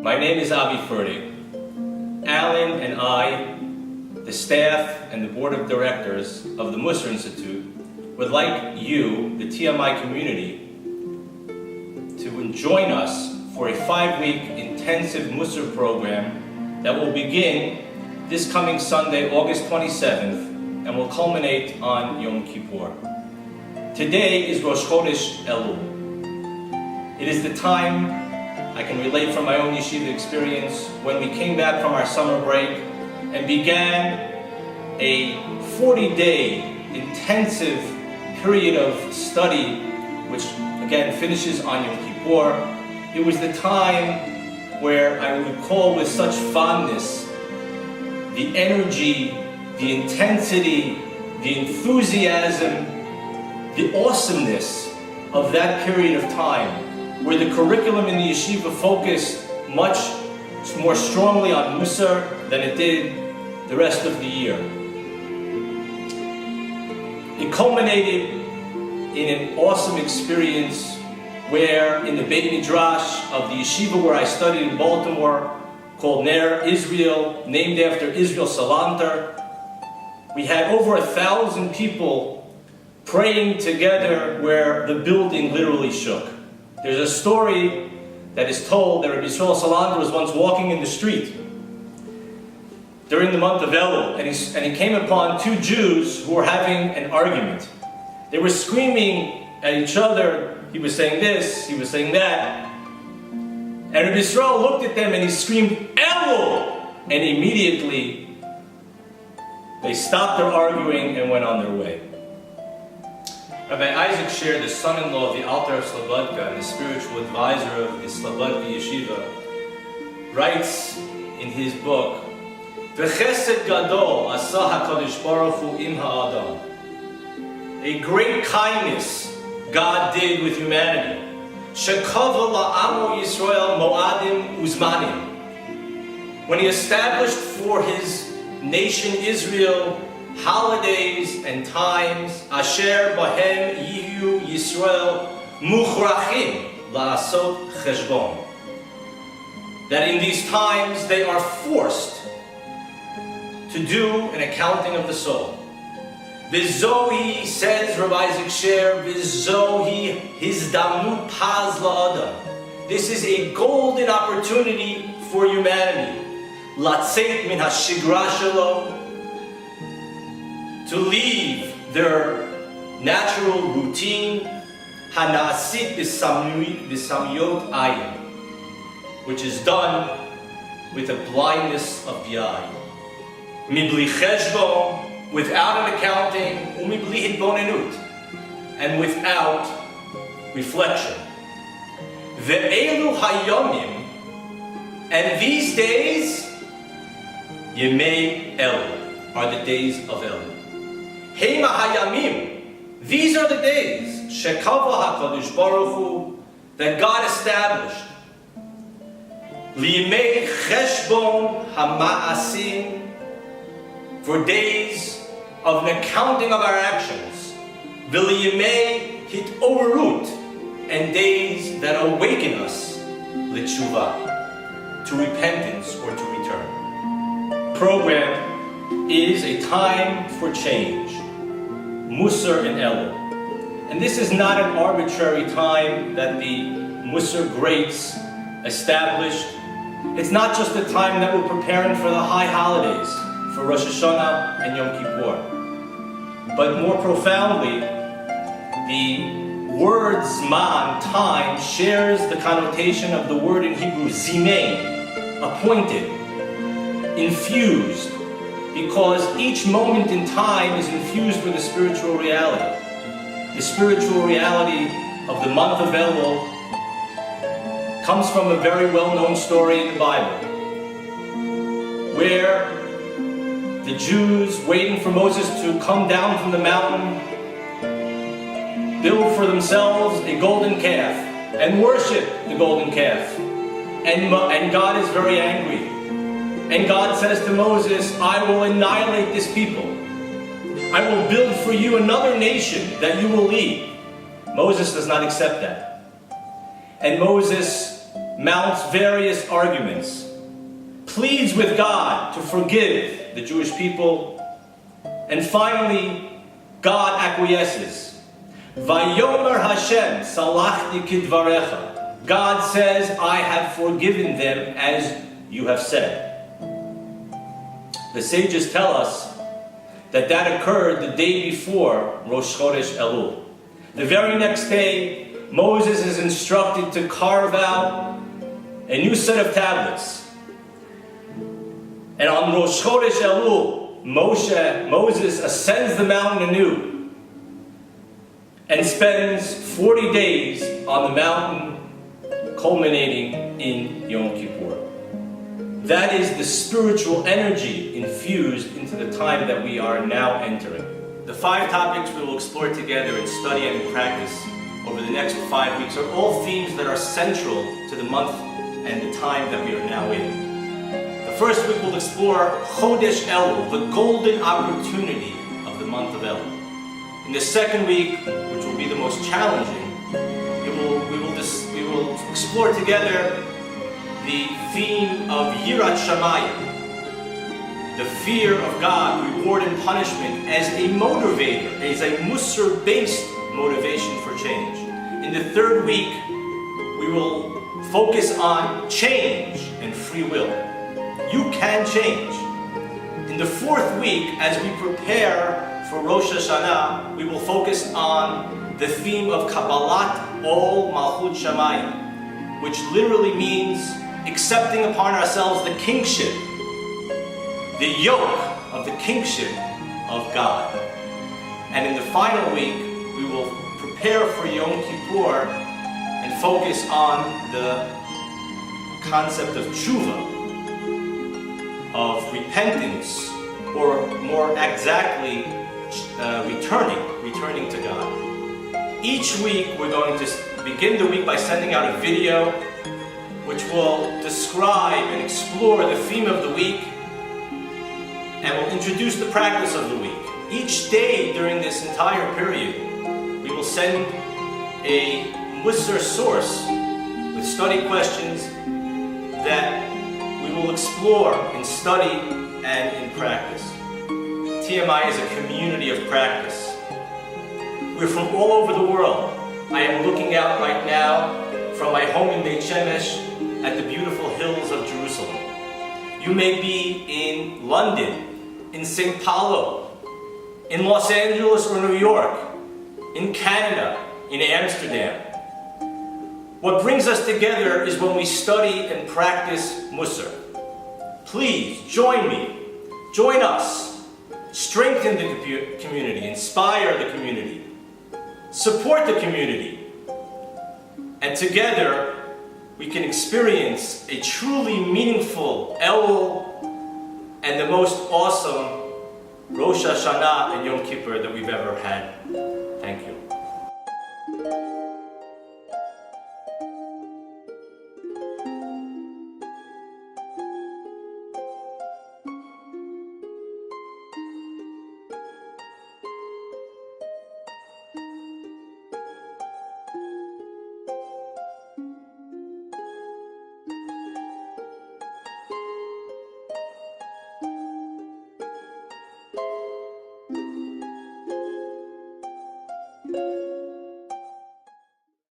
My name is Avi Furtig. Alan and I, the staff and the board of directors of the Musser Institute, would like you, the TMI community, to join us for a 5-week intensive Musser program that will begin this coming Sunday, August 27th, and will culminate on Yom Kippur. Today is Rosh Chodesh Elul. It is the time, I can relate from my own yeshiva experience, when we came back from our summer break and began a 40-day intensive period of study, which again finishes on Yom Kippur. It was the time where I would recall with such fondness the energy, the intensity, the enthusiasm, the awesomeness of that period of time, where the curriculum in the yeshiva focused much more strongly on Musar than it did the rest of the year. It culminated in an awesome experience where in the Beit Midrash of the yeshiva where I studied in Baltimore, called Ner Israel, named after Israel Salanter, we had over 1,000 people praying together where the building literally shook. There's a story that is told that Rabbi Israel Salanter was once walking in the street during the month of Elul, and he came upon two Jews who were having an argument. They were screaming at each other. He was saying this, he was saying that. And Rabbi Israel looked at them and he screamed, Elul! And immediately they stopped their arguing and went on their way. Rabbi Isaac Sher, the son-in-law of the Alter of Slobodka and the spiritual advisor of the Slobodka Yeshiva, writes in his book, V'chesed gadol asa HaKadosh Baruch Hu im ha'adam. A great kindness God did with humanity. Shekava la'amo Yisrael mo'adim uzmanim. When He established for His nation Israel holidays and times, asher bahem yihu Yisrael muchrachim la'asot cheshbon. That in these times they are forced to do an accounting of the soul. V'zohi, says Rabbi Isaac Sher, v'zohi hizdamnut paz la'adam. This is a golden opportunity for humanity. Latzeit min hashigra shelo, to leave their natural routine, hana'asit b'samyot ayin, which is done with a blindness of the eye. Mibli cheshbon, without an accounting, umibli hitbonenut, and without reflection. Ve'elu hayomim, and these days, Yemei Elul, are the days of Elul. Hema hayamim, these are the days, shekava HaKadosh Baruch Hu, that God established. Liyemei cheshbon hama'asim, for days of an accounting of our actions. V'liyemei hit'orut, and days that awaken us, l'tshuva, to repentance or to return. Program is a time for change, Musar and Elul. And this is not an arbitrary time that the Musar greats established. It's not just a time that we're preparing for the high holidays, for Rosh Hashanah and Yom Kippur. But more profoundly, the word Zman, time, shares the connotation of the word in Hebrew, zimein, appointed, infused, because each moment in time is infused with a spiritual reality. The spiritual reality of the month of Elul comes from a very well-known story in the Bible, where the Jews, waiting for Moses to come down from the mountain, build for themselves a golden calf and worship the golden calf. And God is very angry. And God says to Moses, I will annihilate this people. I will build for you another nation that you will lead. Moses does not accept that. And Moses mounts various arguments, pleads with God to forgive the Jewish people, and finally, God acquiesces. Vayomer Hashem, salachti kidvarecha. God says, I have forgiven them as you have said. The sages tell us that occurred the day before Rosh Chodesh Elul. The very next day, Moses is instructed to carve out a new set of tablets. And on Rosh Chodesh Elul, Moses ascends the mountain anew and spends 40 days on the mountain, culminating in Yom Kippur. That is the spiritual energy infused into the time that we are now entering. The 5 topics we will explore together and study and practice over the next 5 weeks are all themes that are central to the month and the time that we are now in. The first week we'll explore Chodesh Elul, the golden opportunity of the month of Elul. In the second week, which will be the most challenging, we will explore together the theme of Yirat Shamayim, the fear of God, reward and punishment, as a motivator, as a Musar-based motivation for change. In the third week, we will focus on change and free will. You can change. In the fourth week, as we prepare for Rosh Hashanah, we will focus on the theme of Kabbalat Ol Malchut Shamayim, which literally means accepting upon ourselves the kingship, the yoke of the kingship of God. And in the final week, we will prepare for Yom Kippur and focus on the concept of tshuva, of repentance, or more exactly, returning to God. Each week, we're going to begin the week by sending out a video which will describe and explore the theme of the week and will introduce the practice of the week. Each day during this entire period, we will send a Musar source with study questions that we will explore in study and in practice. TMI is a community of practice. We're from all over the world. I am looking out right now from my home in Beit Shemesh at the beautiful hills of Jerusalem. You may be in London, in St. Paulo, in Los Angeles or New York, in Canada, in Amsterdam. What brings us together is when we study and practice Musar. Please join me, join us, strengthen the community, inspire the community, support the community, and together we can experience a truly meaningful Elul and the most awesome Rosh Hashanah and Yom Kippur that we've ever had. Thank you.